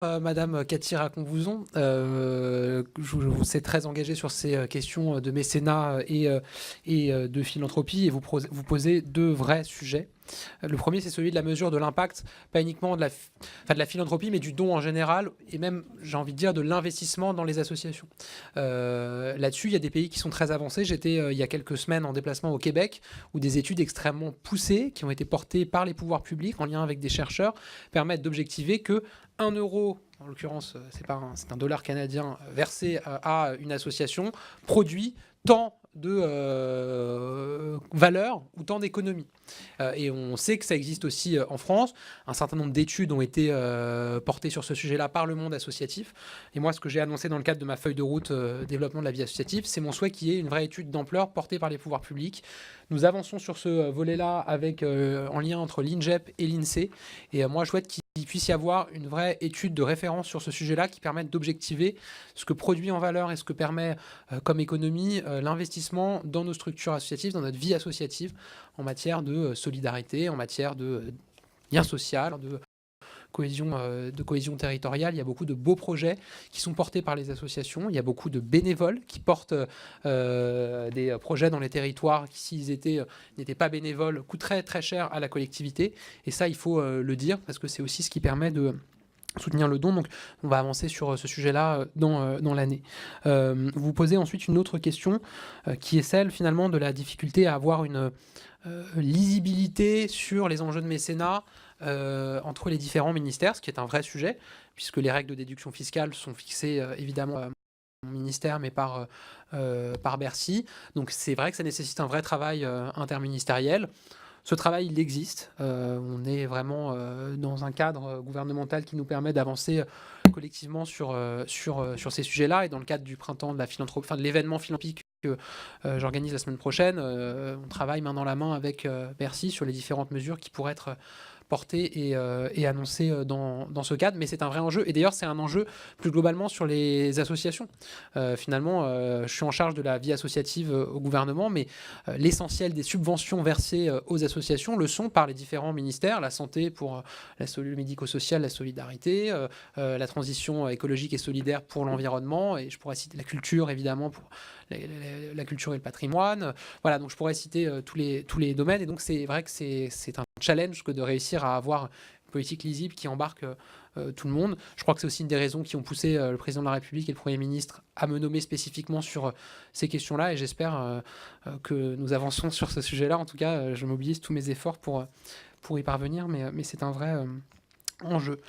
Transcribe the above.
Madame Cathy Racon-Vouzon. Vous êtes très engagée sur ces questions de mécénat et de philanthropie, et vous posez deux vrais sujets. Le premier, c'est celui de la mesure de l'impact, pas uniquement de la philanthropie, mais du don en général, et même, j'ai envie de dire, de l'investissement dans les associations. Là-dessus, il y a des pays qui sont très avancés. J'étais il y a quelques semaines en déplacement au Québec, où des études extrêmement poussées, qui ont été portées par les pouvoirs publics, en lien avec des chercheurs, permettent d'objectiver que 1 euro, en l'occurrence, c'est un dollar canadien versé à une association, produit tant de valeur ou tant d'économies. Et on sait que ça existe aussi en France. Un certain nombre d'études ont été portées sur ce sujet-là par le monde associatif. Et moi, ce que j'ai annoncé dans le cadre de ma feuille de route développement de la vie associative, c'est mon souhait qu'il y ait une vraie étude d'ampleur portée par les pouvoirs publics. Nous avançons sur ce volet-là avec en lien entre l'INGEP et l'INSEE. Et moi, je souhaite qu'il puisse y avoir une vraie étude de référence sur ce sujet-là qui permette d'objectiver ce que produit en valeur et ce que permet comme économie l'investissement dans nos structures associatives, dans notre vie associative, en matière de solidarité, en matière de lien social, de cohésion territoriale. Il y a beaucoup de beaux projets qui sont portés par les associations. Il y a beaucoup de bénévoles qui portent des projets dans les territoires qui, s'ils n'étaient pas bénévoles, coûteraient très cher à la collectivité. Et ça, il faut le dire, parce que c'est aussi ce qui permet de soutenir le don. Donc, on va avancer sur ce sujet-là dans l'année. Vous posez ensuite une autre question qui est celle, finalement, de la difficulté à avoir une lisibilité sur les enjeux de mécénat entre les différents ministères, ce qui est un vrai sujet, puisque les règles de déduction fiscale sont fixées évidemment mon ministère, mais par Bercy. Donc c'est vrai que ça nécessite un vrai travail interministériel. Ce travail, il existe. On est vraiment dans un cadre gouvernemental qui nous permet d'avancer collectivement sur ces sujets-là. Et dans le cadre du printemps de la philanthropie, enfin de l'événement philanthropique que j'organise la semaine prochaine, on travaille main dans la main avec Bercy sur les différentes mesures qui pourraient être portées et annoncées dans ce cadre. Mais c'est un vrai enjeu. Et d'ailleurs, c'est un enjeu plus globalement sur les associations. Finalement, je suis en charge de la vie associative au gouvernement, mais l'essentiel des subventions versées aux associations le sont par les différents ministères, la santé pour le médico-social, la solidarité, la transition écologique et solidaire pour l'environnement, et je pourrais citer la culture évidemment pour la culture et le patrimoine. Voilà, donc je pourrais citer tous les domaines, et donc c'est vrai que c'est un challenge que de réussir à avoir une politique lisible qui embarque tout le monde. Je crois que c'est aussi une des raisons qui ont poussé le président de la République et le Premier ministre à me nommer spécifiquement sur ces questions-là, et j'espère que nous avançons sur ce sujet-là. En tout cas, je mobilise tous mes efforts pour y parvenir, mais c'est un vrai enjeu.